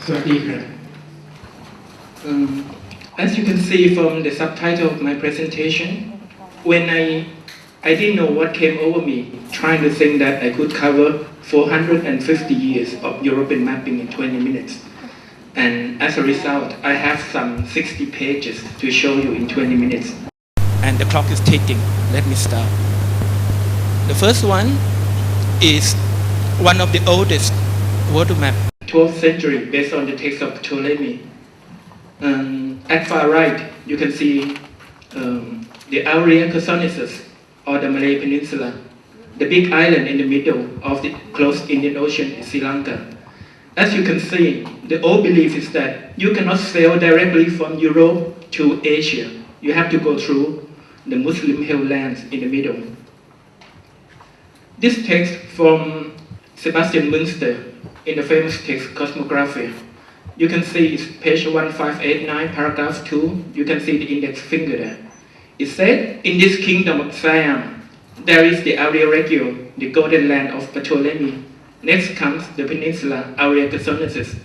Sawadee. As you can see from the subtitle of my presentation, when I didn't know what came over me, trying to think that I could cover 450 years of European mapping in 20 minutes. And as a result, I have some 60 pages to show you in 20 minutes. And the clock is ticking. Let me start. The first one is one of the oldest world map, 12th century, based on the text of Ptolemy. At far right, you can see the area Chersonesus, or the Malay Peninsula. The big island in the middle of the closed Indian Ocean is Sri Lanka. As you can see, the old belief is that you cannot sail directly from Europe to Asia. You have to go through the Muslim held lands in the middle. This text from Sebastian Münster in the famous text Cosmography. You can see it's page 1589, paragraph 2. You can see the index finger there. It said, in this kingdom of Siam, there is the area Regio, the golden land of Ptolemy. Next comes the peninsula, area Chersonesus,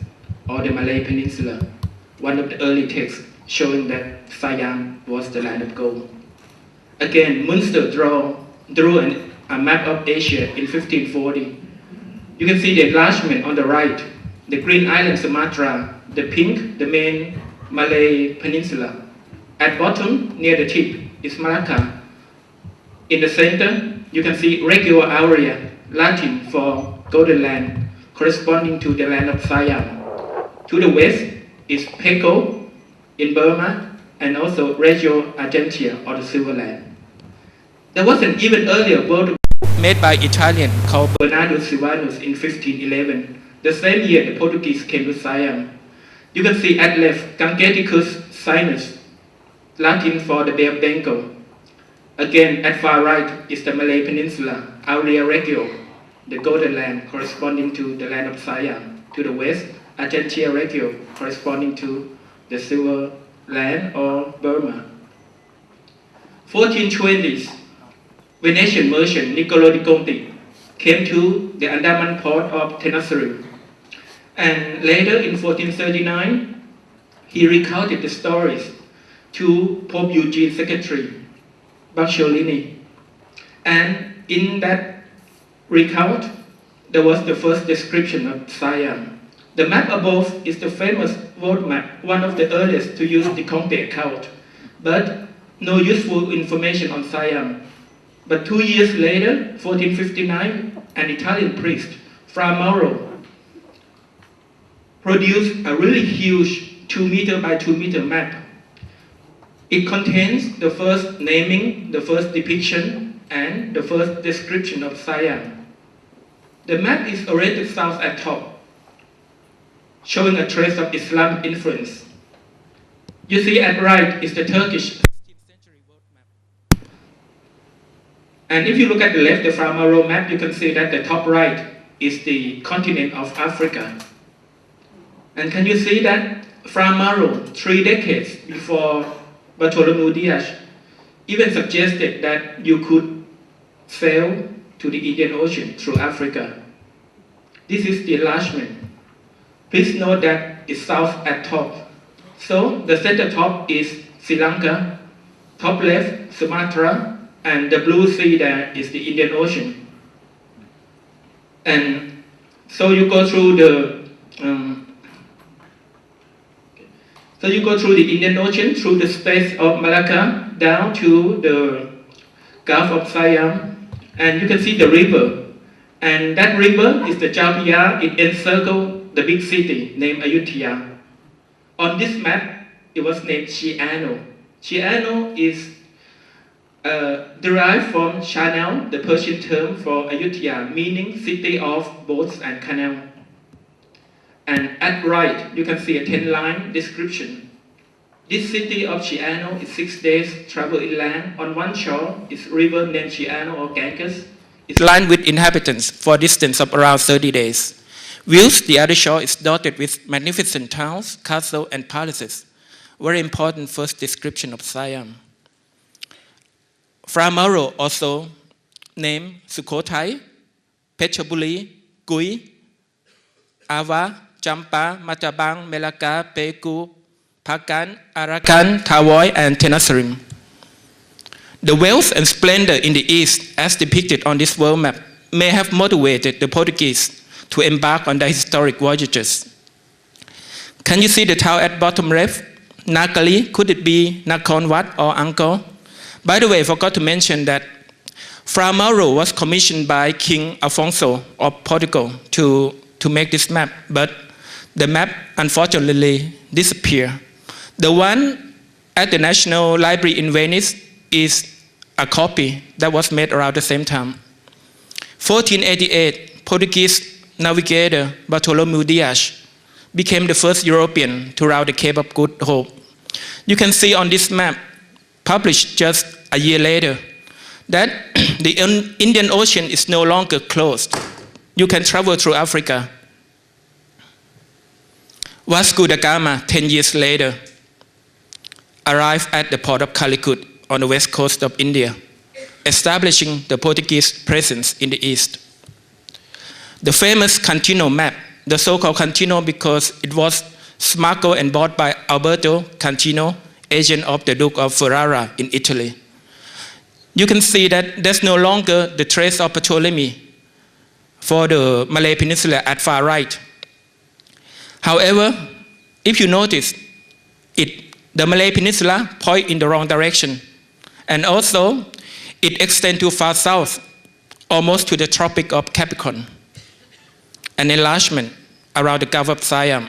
or the Malay Peninsula, one of the early texts showing that Siam was the land of gold. Again, Münster drew a map of Asia in 1540. You can see the enlargement on the right, the green island Sumatra, the pink, the main Malay Peninsula. At bottom, near the tip, is Malacca. In the center, you can see Regio area, Latin for golden land, corresponding to the land of Siam. To the west is Peko in Burma, and also Regio Argentea, or the Silver Land. There was an even earlier world made by Italian called Bernardo Silvanus in 1511. The same year, the Portuguese came to Siam. You can see at left, Gangeticus Sinus, Latin for the Bay of Bengal. Again, at far right is the Malay Peninsula, Aurea Regio, the golden land corresponding to the land of Siam. To the west, Argentea Regio, corresponding to the Silver Land or Burma. 1420s, Venetian merchant Niccolo di Conti came to the Andaman port of Tenasserim. And later in 1439, he recounted the stories to Pope Eugene's secretary, Bacciolini. And in that recount, there was the first description of Siam. The map above is the famous world map, one of the earliest to use the Conte account, but no useful information on Siam. But 2 years later, 1459, an Italian priest, Fra Mauro, produced a really huge 2 meter by 2 meter map. It contains the first naming, the first depiction, and the first description of Siam. The map is oriented south at top, showing a trace of Islamic influence. You see at right is the Turkish 16th century world map. And if you look at the left, the Fra Mauro map, you can see that the top right is the continent of Africa. And can you see that Fra Mauro, 3 decades before Bartholomew Diaz, even suggested that you could sail to the Indian Ocean through Africa. This is the enlargement. Please note that it's south at top. So the center top is Sri Lanka, top left Sumatra, and the blue sea there is the Indian Ocean. And so you go through the Indian Ocean, through the Straits of Malacca, down to the Gulf of Siam, and you can see the river. And that river is the Chao Phraya. It encircles the big city named Ayutthaya. On this map, it was named Chiano. Chiano is derived from Chanel, the Persian term for Ayutthaya, meaning city of boats and canal. And at right, you can see a 10-line description. This city of Chiano is 6 days travel inland. On one shore is river named Chiano or Ganges. It's lined with inhabitants for a distance of around 30 days. Whilst the other shore is dotted with magnificent towns, castles, and palaces. Very important first description of Siam. Fra Mauro also named Sukhothai, Phetchaburi, Gui, Ava, Champa, Matabang, Melaka, Peku, Pakan, Arakan, Tawoi, and Tenasserim. The wealth and splendor in the east, as depicted on this world map, may have motivated the Portuguese to embark on their historic voyages. Can you see the town at bottom left? Nakali, could it be Nakhon Wat or Angkor? By the way, I forgot to mention that Fra Mauro was commissioned by King Afonso of Portugal to make this map, but the map unfortunately disappeared. The one at the National Library in Venice is a copy that was made around the same time. 1488, Portuguese navigator Bartolomeu Dias became the first European to round the Cape of Good Hope. You can see on this map, published just a year later, that the Indian Ocean is no longer closed. You can travel through Africa. Vasco da Gama, 10 years later, arrived at the port of Calicut on the west coast of India, establishing the Portuguese presence in the east. The famous Cantino map, the so-called Cantino because it was smuggled and bought by Alberto Cantino, agent of the Duke of Ferrara in Italy. You can see that there's no longer the trace of Ptolemy for the Malay Peninsula at far right. However, if you notice, the Malay Peninsula points in the wrong direction. And also, it extends to far south, almost to the Tropic of Capricorn. An enlargement around the Gulf of Siam.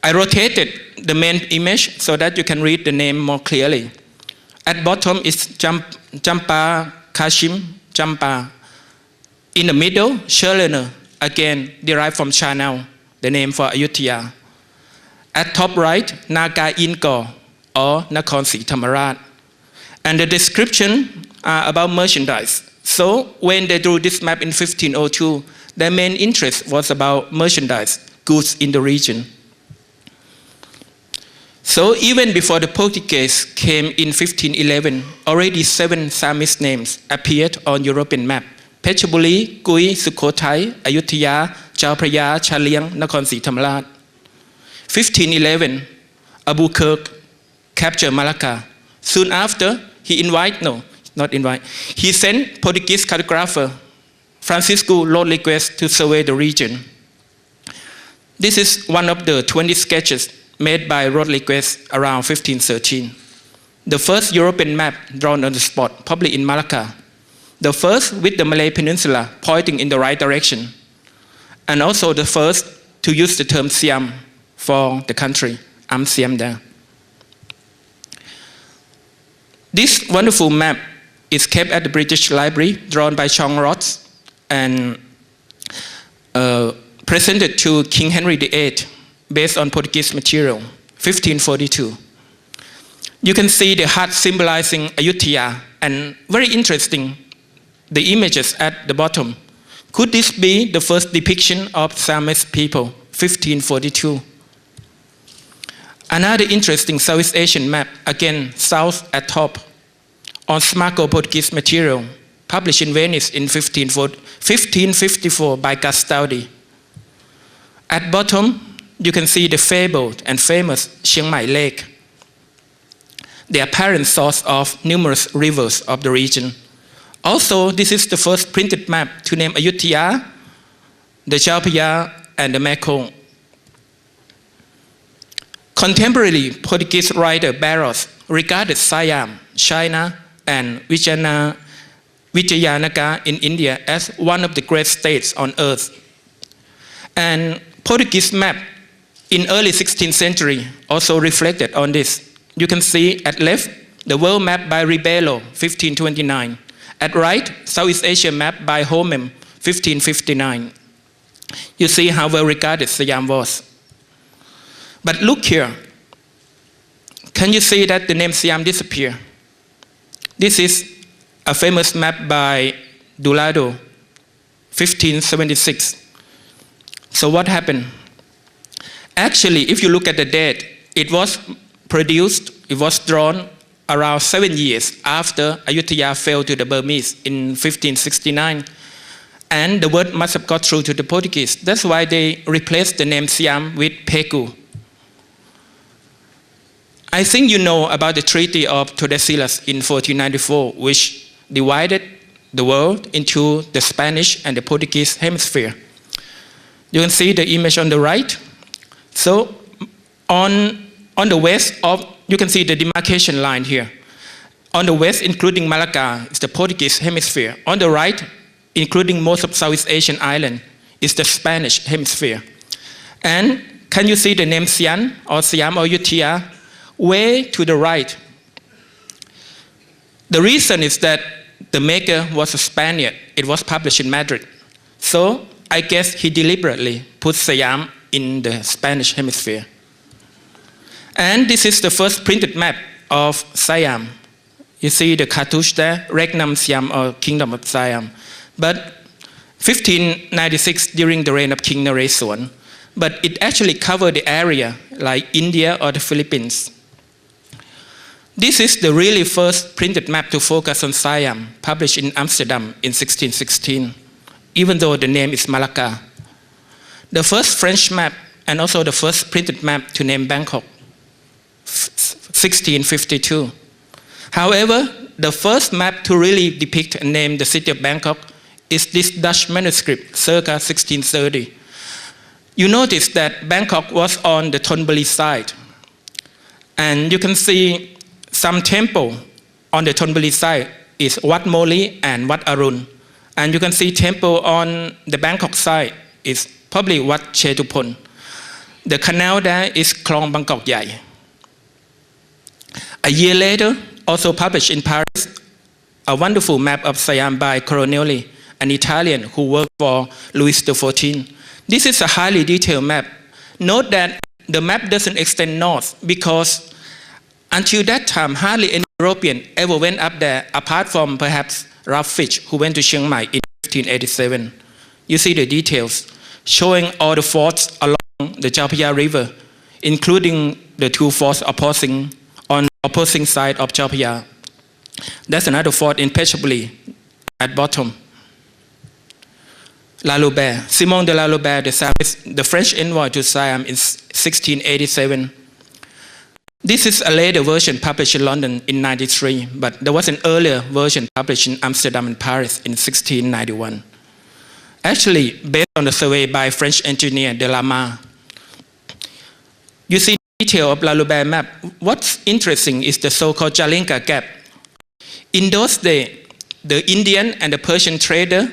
I rotated the main image so that you can read the name more clearly. At bottom is Champa Kashim, Champa. In the middle, Sherlener, again derived from Chanao, the name for Ayutthaya. At top right, Naga Ingor, or Nakhon Si Thammarat. And the description are about merchandise. So when they drew this map in 1502, their main interest was about merchandise, goods in the region. So even before the Portuguese came in 1511, already 7 Siamese names appeared on European map. Phetchaburi, Kui, Sukhothai, Ayutthaya, Chao Phraya, Chaliang, Nakhon Si Thammarat. 1511, Abu Kirk captured Malacca. Soon after, he sent Portuguese cartographer Francisco Rodrigues to survey the region. This is one of the 20 sketches made by Rodrigues around 1513. The first European map drawn on the spot, probably in Malacca. The first with the Malay Peninsula pointing in the right direction. And also the first to use the term Siam for the country, Siam there. This wonderful map is kept at the British Library, drawn by Chong Ross, and presented to King Henry VIII based on Portuguese material, 1542. You can see the heart symbolizing Ayutthaya, and very interesting, the images at the bottom. Could this be the first depiction of Siamese people, 1542? Another interesting Southeast Asian map, again south at top, on smuggled Portuguese material, published in Venice in 1554 by Gastaldi. At bottom, you can see the fabled and famous Chiang Mai Lake, the apparent source of numerous rivers of the region. Also, this is the first printed map to name Ayutthaya, the Chao Phraya, and the Mekong. Contemporary Portuguese writer Barros regarded Siam, China, and Vijayanagar in India as one of the great states on earth. And Portuguese map in early 16th century also reflected on this. You can see at left, the world map by Rebelo, 1529. At right, Southeast Asia map by Homem, 1559. You see how well regarded Siam was. But look here. Can you see that the name Siam disappeared? This is a famous map by Dulado, 1576. So what happened? Actually, if you look at the date, it was drawn around 7 years after Ayutthaya fell to the Burmese in 1569. and the word must have got through to the Portuguese. That's why they replaced the name Siam with Pegu. I think you know about the Treaty of Tordesillas in 1494, which divided the world into the Spanish and the Portuguese hemisphere. You can see the image on the right. So on the west you can see the demarcation line here. On the west, including Malacca, is the Portuguese hemisphere. On the right, including most of Southeast Asian island, is the Spanish hemisphere. And can you see the name Siam or Ayutthaya way to the right? The reason is that the maker was a Spaniard. It was published in Madrid. So I guess he deliberately put Siam in the Spanish hemisphere. And this is the first printed map of Siam. You see the cartouche there, Regnum Siam or Kingdom of Siam. But 1596 during the reign of King Naresuan, but it actually covered the area like India or the Philippines. This is the really first printed map to focus on Siam, published in Amsterdam in 1616, even though the name is Malacca. The first French map and also the first printed map to name Bangkok, 1652. However, the first map to really depict and name the city of Bangkok is this Dutch manuscript, circa 1630. You notice that Bangkok was on the Thonburi side. And you can see some temple on the Thonburi side is Wat Moli and Wat Arun. And you can see temple on the Bangkok side is probably Wat Chetupon. The canal there is Klong Bangkok Yai. A year later, also published in Paris, a wonderful map of Siam by Coronelli, an Italian who worked for Louis XIV. This is a highly detailed map. Note that the map doesn't extend north because until that time, hardly any European ever went up there apart from perhaps Ralph Fish, who went to Chiang Mai in 1587. You see the details showing all the forts along the Chao Phraya River, including the two forts opposing on the opposing side of Chao Phraya. That's another fort in Phetchaburi at bottom. Lalobert, Simon de Lalobert, the French envoy to Siam in 1687. This is a later version published in London in 93, but there was an earlier version published in Amsterdam and Paris in 1691. Actually, based on the survey by French engineer de la Mare. You see the detail of Lalobert map. What's interesting is the so-called Jalinka gap. In those days, the Indian and the Persian trader,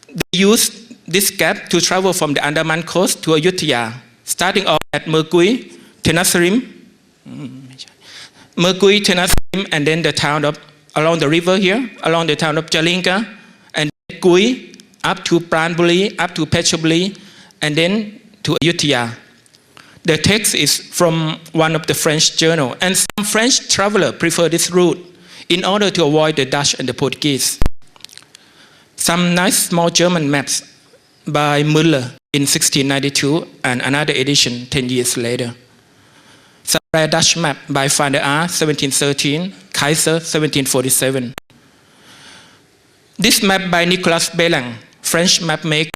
they used this gap to travel from the Andaman coast to Ayutthaya, starting off at Mergui, Tenasserim, and then the town of, along the river here, along the town of Jalinka, and Gui, up to Pranburi, up to Phetchaburi, and then to Ayutthaya. The text is from one of the French journals, and some French travelers prefer this route in order to avoid the Dutch and the Portuguese. Some nice small German maps by Müller in 1692 and another edition 10 years later. Some rare Dutch map by Van der Aar, 1713, Kaiser, 1747. This map by Nicolas Bellang, French map maker.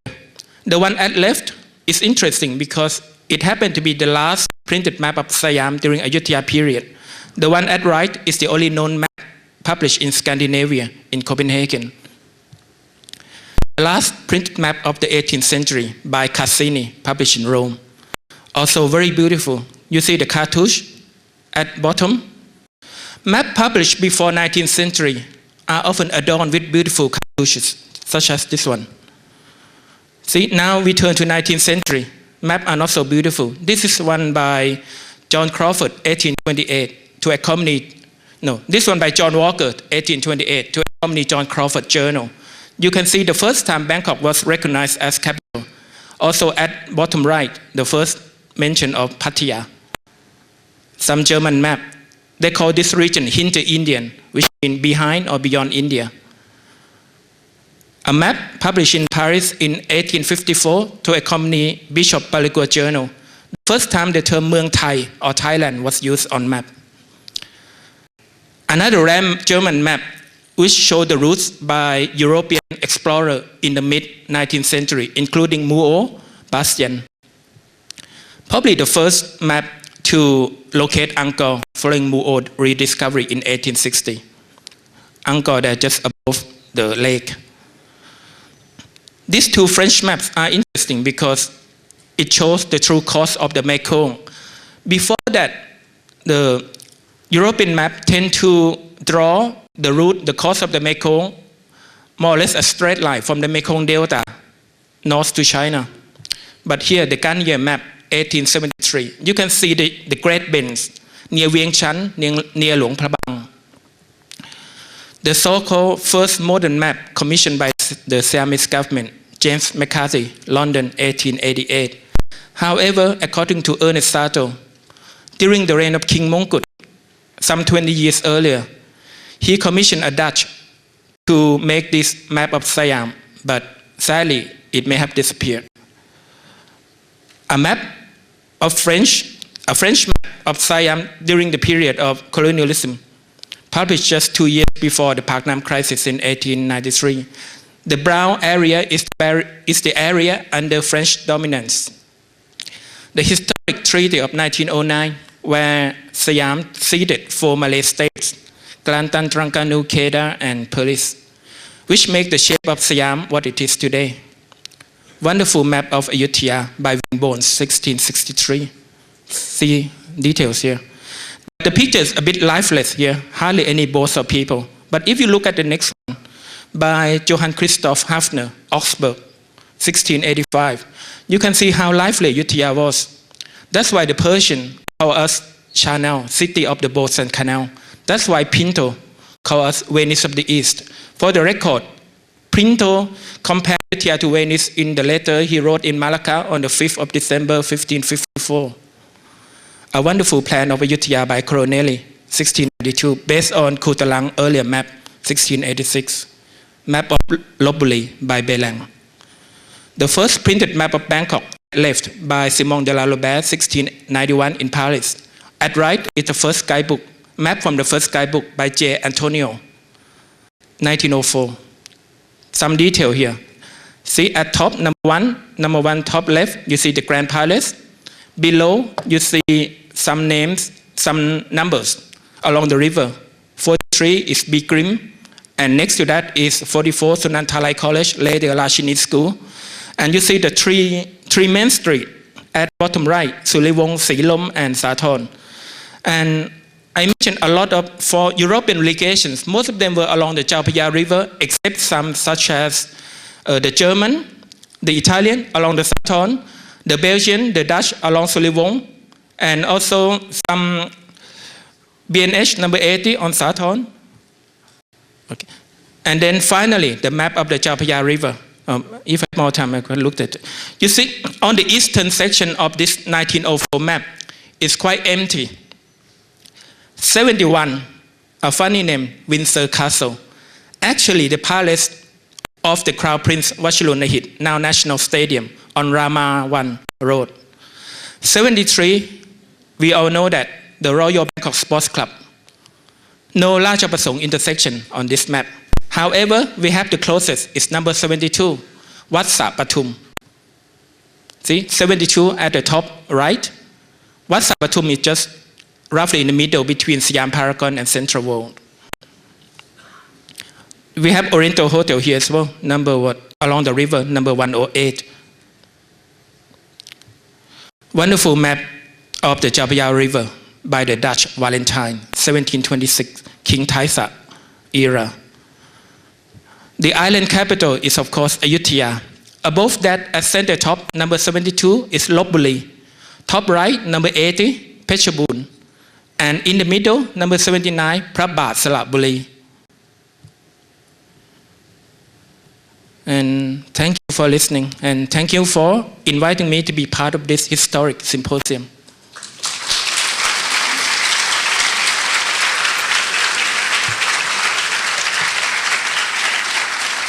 The one at left is interesting because it happened to be the last printed map of Siam during Ayutthaya period. The one at right is the only known map published in Scandinavia, in Copenhagen. The last printed map of the 18th century by Cassini, published in Rome. Also very beautiful. You see the cartouche at bottom. Maps published before 19th century are often adorned with beautiful cartouches, such as this one. See, now we turn to 19th century. Maps are not so beautiful. This is one by John Crawford, 1828, to accompany, no, this one by John Walker, 1828, to accompany John Crawford journal. You can see the first time Bangkok was recognized as capital. Also at bottom right, the first mention of Pattaya. Some German map. They call this region Hinter-Indian, which means behind or beyond India. A map published in Paris in 1854 to accompany Bishop Palagua journal. The first time the term Mueang Thai or Thailand was used on map. Another rare German map which show the routes by European explorer in the mid-19th century, including Muo, Bastian. Probably the first map to locate Angkor following Muo rediscovery in 1860. Angkor there just above the lake. These two French maps are interesting because it shows the true course of the Mekong. Before that, the European map tend to draw the route, the course of the Mekong, more or less a straight line from the Mekong Delta, north to China. But here, the Garnier map, 1873, you can see the Great Bends near Vientiane, near Luang Prabang. The so-called first modern map commissioned by the Siamese government, James McCarthy, London, 1888. However, according to Ernest Sato, during the reign of King Mongkut, some 20 years earlier, he commissioned a Dutch to make this map of Siam, but sadly, it may have disappeared. A French map of Siam during the period of colonialism, published just 2 years before the Pak Nam crisis in 1893. The brown area is the area under French dominance. The historic treaty of 1909, where Siam ceded 4 Malay states, Kelantan, Terengganu, Kedah, and Perlis, which make the shape of Siam what it is today. Wonderful map of Ayutthaya by Wingbones, 1663. See details here. The picture is a bit lifeless here, hardly any boats or people. But if you look at the next one, by Johann Christoph Hafner, Augsburg, 1685, you can see how lively Ayutthaya was. That's why the Persian call us Chanel, city of the boats and canal. That's why Pinto call us Venice of the East. For the record, Pinto compared Ayutthaya to Venice in the letter he wrote in Malacca on the 5th of December, 1554. A wonderful plan of Ayutthaya by Coronelli, 1692, based on Kutalang earlier map, 1686. Map of Lopburi by Belang. The first printed map of Bangkok, left by Simon de la Lobert, 1691 in Paris. At right is the first guidebook, map from the first guidebook by J. Antonio, 1904. Some detail here. See at top, number one, top left, you see the Grand Palace. Below, you see some names, some numbers along the river. 43 is Bikrim, and next to that is 44 Sunan Thalai College, Lady Rashini School. And you see the three main street at bottom right, Sulivong, Silom, and Sathorn. And I mentioned a lot of, for European legations, most of them were along the Chao Phraya River, except some such as the German, the Italian along the Sathorn, the Belgian, the Dutch along Sulivong, and also some BNH number 80 on Sathorn. Okay. And then finally, the map of the Chao Phraya River. If I have more time, I could look at it. You see, on the eastern section of this 1904 map, it's quite empty. 71, a funny name, Windsor Castle. Actually, the palace of the Crown Prince Vajirunahit, now National Stadium, on Rama 1 Road. 73, we all know that, the Royal Bangkok Sports Club. No Raja Prasong intersection on this map. However, we have the closest, it's number 72, Wat Sa Pathum. See, 72 at the top right. Wat Sa Pathum is just roughly in the middle between Siam Paragon and Central World. We have Oriental Hotel here as well, along the river, number 108. Wonderful map of the Chao Phraya River by the Dutch Valentine, 1726, King Taisa era. The island capital is, of course, Ayutthaya. Above that, at center top, number 72 is Lopburi. Top right, number 80, Phetchabun. And in the middle, number 79, Phrabat Salaburi. And thank you for listening, and thank you for inviting me to be part of this historic symposium.